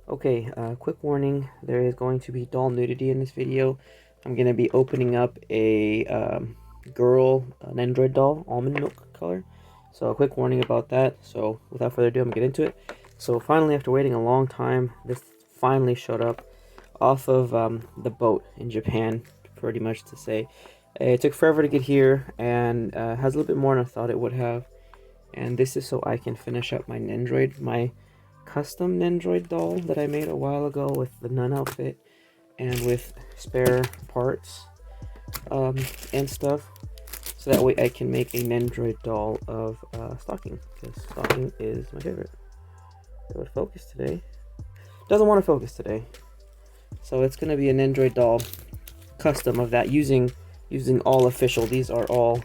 Okay, quick warning, there is going to be doll nudity in this video. I'm going to be opening up a girl Nendriod doll, almond milk color. So a quick warning about that. So without further ado, I'm going to get into it. So finally, after waiting a long time, this finally showed up off of the boat in Japan, pretty much to say. It took forever to get here, and has a little bit more than I thought it would have. And this is so I can finish up my Nendriod, my custom Nendriod doll that I made a while ago with the nun outfit and with spare parts and stuff. So that way I can make a Nendriod doll of Stocking, because Stocking is my favorite. It would focus today. Doesn't want to focus today. So it's going to be a Nendriod doll custom of that using all official. These are all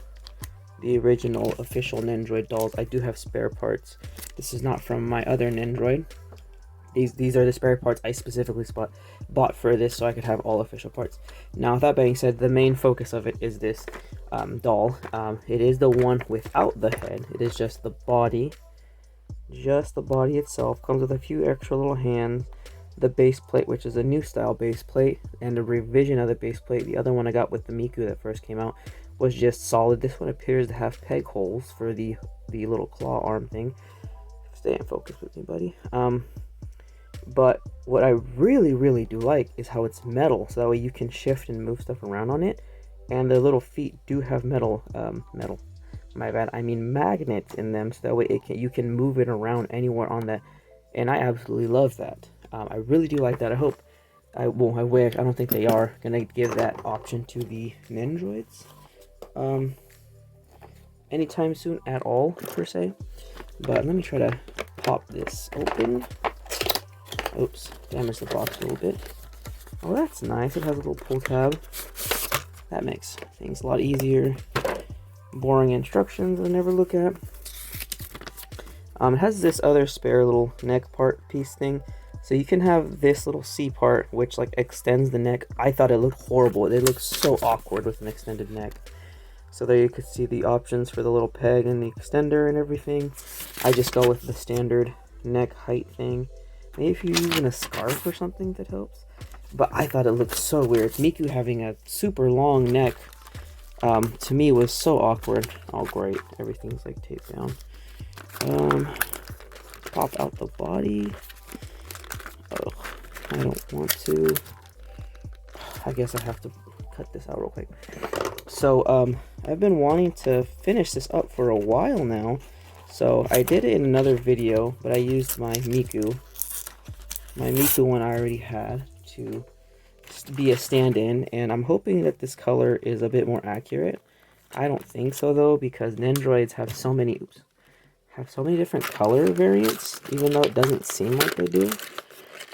the original official Nendriod dolls. I do have spare parts. This is not from my other Nendriod. These are the spare parts I specifically bought for this so I could have all official parts. Now, with that being said, the main focus of it is this doll. It is the one without the head. It is just the body. Just the body itself. Comes with a few extra little hands. The base plate, which is a new style base plate, and a revision of the base plate. The other one I got with the Miku that first came out was just solid. This one appears to have peg holes for the little claw arm thing. Stay in focus with me, buddy. But what I really do like is how it's metal, so that way you can shift and move stuff around on it. And the little feet do have my bad, I mean magnets in them, so that way you can move it around anywhere on that. And I absolutely love that. I really do like that. I wish, I don't think they are gonna give that option to the Nendroids anytime soon at all, per se. But let me try to pop this open. Oops, damaged the box a little bit. Oh, that's nice. It has a little pull tab. That makes things a lot easier. Boring instructions I never look at. It has this other spare little neck part piece thing. So you can have this little C part, which like extends the neck. I thought it looked horrible. It looks so awkward with an extended neck. So there you could see the options for the little peg and the extender and everything. I just go with the standard neck height thing. Maybe if you're using a scarf or something that helps. But I thought it looked so weird. Miku having a super long neck, to me was so awkward. Oh great, everything's like taped down. Pop out the body. Oh, I don't want to. I guess I have to cut this out real quick. So, I've been wanting to finish this up for a while now. So, I did it in another video, but I used my Miku. My Miku one I already had to be a stand-in, and I'm hoping that this color is a bit more accurate. I don't think so, though, because Nendroids have so many different color variants, even though it doesn't seem like they do.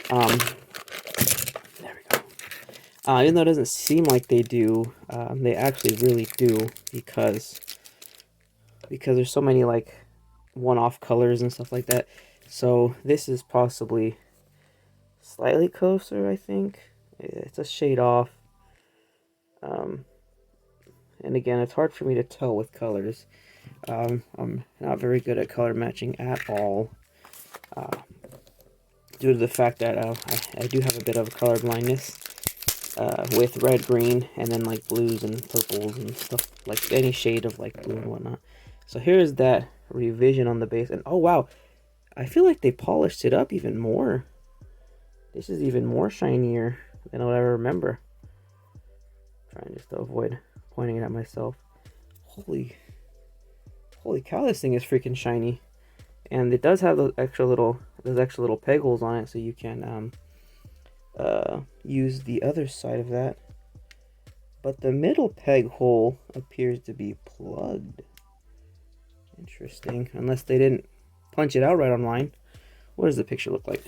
There we go. Even though it doesn't seem like they do, they actually really do, because there's so many like one-off colors and stuff like that. So this is possibly slightly closer, I think. It's a shade off. And again, it's hard for me to tell with colors. I'm not very good at color matching at all. Due to the fact that I do have a bit of color blindness with red, green, and then like blues and purples and stuff, like any shade of like blue and whatnot. So here's that revision on the base, and oh wow, I feel like they polished it up even more. This is even more shinier than what I remember. Trying just to avoid pointing it at myself. Holy cow, this thing is freaking shiny. And it does have those extra little peg holes on it, so you can use the other side of that. But the middle peg hole appears to be plugged. Interesting, unless they didn't punch it out right online. What does the picture look like?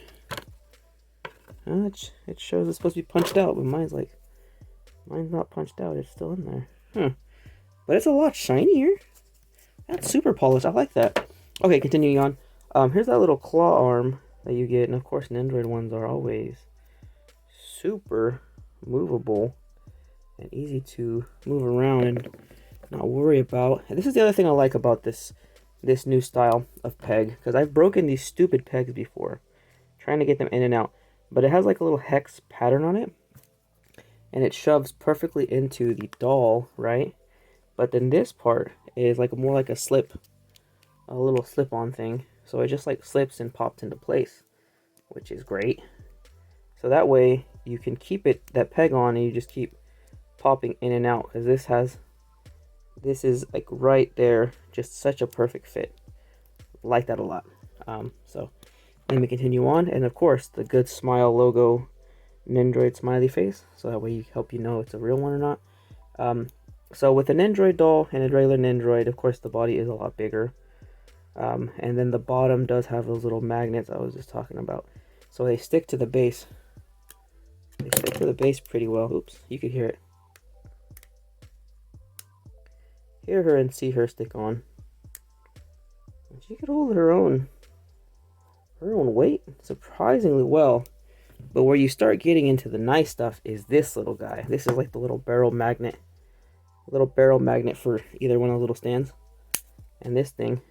It shows it's supposed to be punched out, but mine's not punched out. It's still in there. But it's a lot shinier. That's super polished. I like that. Okay, continuing on. Here's that little claw arm that you get, and of course, Nendriod ones are always super movable and easy to move around and not worry about. And this is the other thing I like about this new style of peg, because I've broken these stupid pegs before, trying to get them in and out. but it has like a little hex pattern on it, and it shoves perfectly into the doll, right? But then this part is like more like a little slip-on thing. So it just like slips and pops into place, which is great. So that way you can keep that peg on, and you just keep popping in and out, because this is like right there, just such a perfect fit. Like that a lot. So let me continue on, and of course the good smile logo Nendriod smiley face, so that way you help you know it's a real one or not. So with a Nendriod doll and a regular Nendriod, of course the body is a lot bigger. And then the bottom does have those little magnets I was just talking about. So they stick to the base. They stick to the base pretty well. Oops, you could hear it. Hear her and see her stick on. She could hold her own weight surprisingly well. But where you start getting into the nice stuff is this little guy. This is like the little barrel magnet. Little barrel magnet for either one of the little stands. And this thing,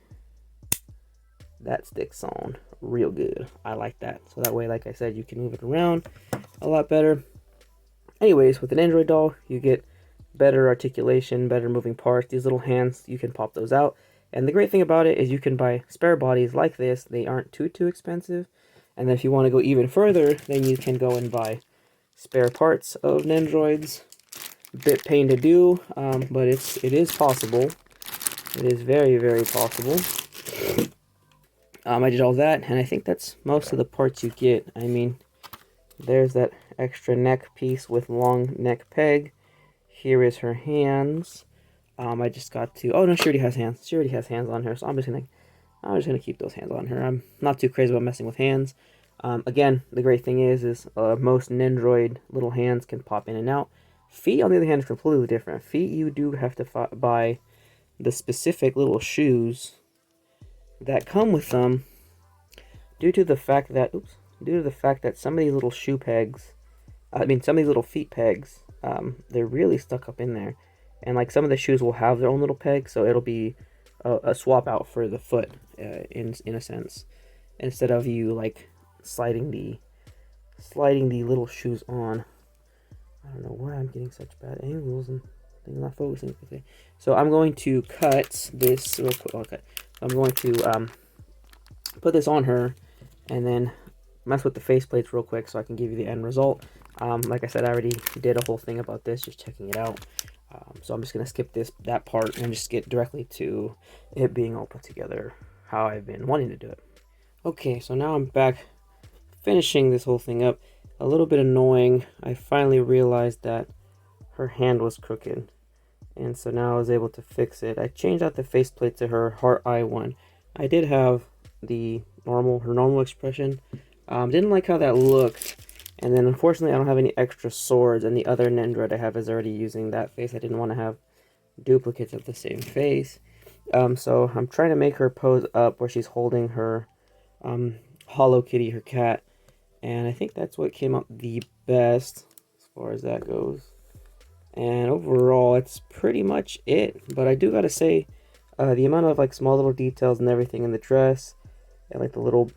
that sticks on real good. I like that. So that way, like I said, you can move it around a lot better. Anyways, with an Nendriod doll, you get better articulation, better moving parts. These little hands, you can pop those out. And the great thing about it is you can buy spare bodies like this. They aren't too expensive. And then if you want to go even further, then you can go and buy spare parts of Nendroids. A bit pain to do, but it is possible. It is very possible. I did all that, and I think that's most of the parts you get. I mean, there's that extra neck piece with long neck peg. Here is her hands. I just got to... Oh, no, she already has hands. She already has hands on her, so I'm just gonna keep those hands on her. I'm not too crazy about messing with hands. Again, the great thing is most Nendriod little hands can pop in and out. Feet, on the other hand, is completely different. Feet, you do have to buy the specific little shoes that come with them, due to the fact that some of these little shoe pegs, some of these little feet pegs, they're really stuck up in there, and like some of the shoes will have their own little peg, so it'll be a swap out for the foot, in a sense, instead of you like sliding the little shoes on. I don't know why I'm getting such bad angles and things not focusing. Okay, so I'm going to cut this real quick. Okay, I'm going to put this on her, and then mess with the faceplates real quick so I can give you the end result. Like I said, I already did a whole thing about this, just checking it out. So I'm just gonna skip that part and just get directly to it being all put together how I've been wanting to do it. Okay, so now I'm back finishing this whole thing up. A little bit annoying. I finally realized that her hand was crooked, and so now I was able to fix it. I changed out the faceplate to her heart eye one. I did have her normal expression. Didn't like how that looked, and then unfortunately I don't have any extra swords, and the other Nendriod I have is already using that face. I didn't want to have duplicates of the same face. So I'm trying to make her pose up where she's holding her Hollow Kitty, her cat, and I think that's what came out the best as far as that goes. And overall, that's pretty much it. But I do gotta say, the amount of like small little details and everything in the dress, and like the little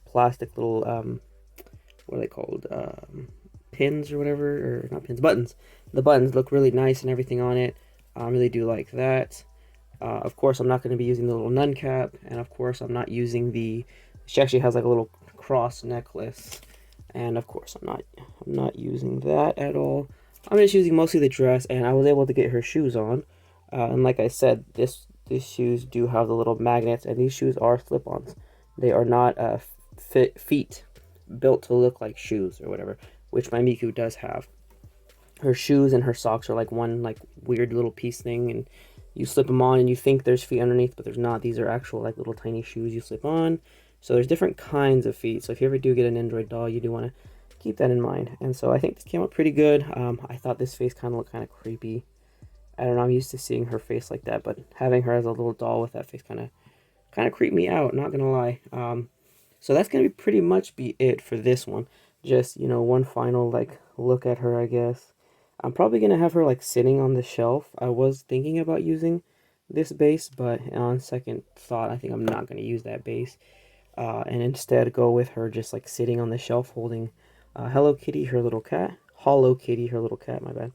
plastic little what are they called, pins or whatever, or not pins, buttons. The buttons look really nice and everything on it. I really do like that. Of course, I'm not going to be using the little nun cap, and of course, I'm not using she actually has like a little cross necklace, and of course, I'm not using that at all. I'm just using mostly the dress, and I was able to get her shoes on. And like I said, these shoes do have the little magnets, and these shoes are slip-ons. They are not feet built to look like shoes or whatever, which my Miku does have. Her shoes and her socks are like one like weird little piece thing, and you slip them on and you think there's feet underneath, but there's not. These are actual like little tiny shoes you slip on. So there's different kinds of feet. So if you ever do get an Nendriod doll, you do want to keep that in mind. And so I think this came out pretty good. I thought this face kind of looked kind of creepy. I don't know, I'm used to seeing her face like that, but having her as a little doll with that face kind of creeped me out, not gonna lie. So that's gonna pretty much be it for this one. Just, one final like look at her, I guess. I'm probably gonna have her like sitting on the shelf. I was thinking about using this base, but on second thought, I think I'm not gonna use that base. and instead go with her just like sitting on the shelf holding Hello Kitty, her little cat. Hollow Kitty, her little cat, my bad.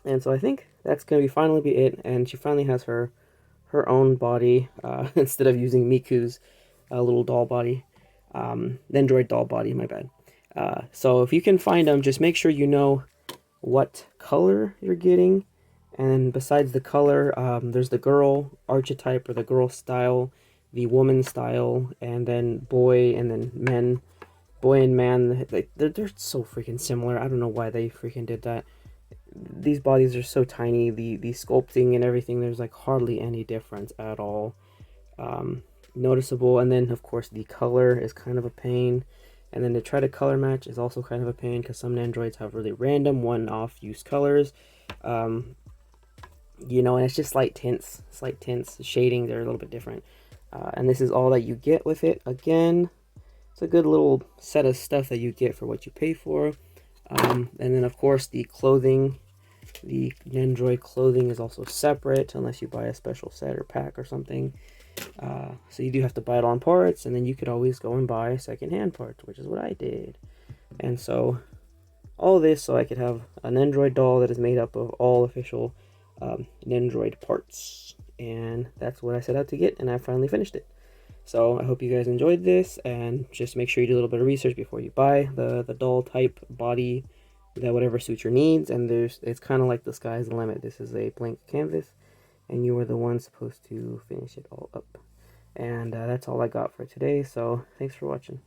And so I think that's going to finally be it, and she finally has her own body instead of using Miku's little doll body. Nendriod doll body, my bad. So if you can find them, just make sure you know what color you're getting. And then besides the color, there's the girl archetype or the girl style, the woman style, and then boy, and then men. Boy and man, they're so freaking similar. I don't know why they freaking did that. These bodies are so tiny. The sculpting and everything, there's like hardly any difference at all. Noticeable. And then of course the color is kind of a pain, and then to try to color match is also kind of a pain because some Nendroids have really random one-off use colors. You know, and it's just slight tints, shading, they're a little bit different. And this is all that you get with it. Again, it's a good little set of stuff that you get for what you pay for. And then of course the clothing, the Nendriod clothing is also separate unless you buy a special set or pack or something. So you do have to buy it on parts, and then you could always go and buy secondhand parts, which is what I did. And so all this so I could have a Nendriod doll that is made up of all official Nendriod parts. And that's what I set out to get, and I finally finished it. So I hope you guys enjoyed this, and just make sure you do a little bit of research before you buy the doll type body, that whatever suits your needs. And it's kind of like the sky's the limit. This is a blank canvas, and you are the one supposed to finish it all up. And that's all I got for today, so thanks for watching.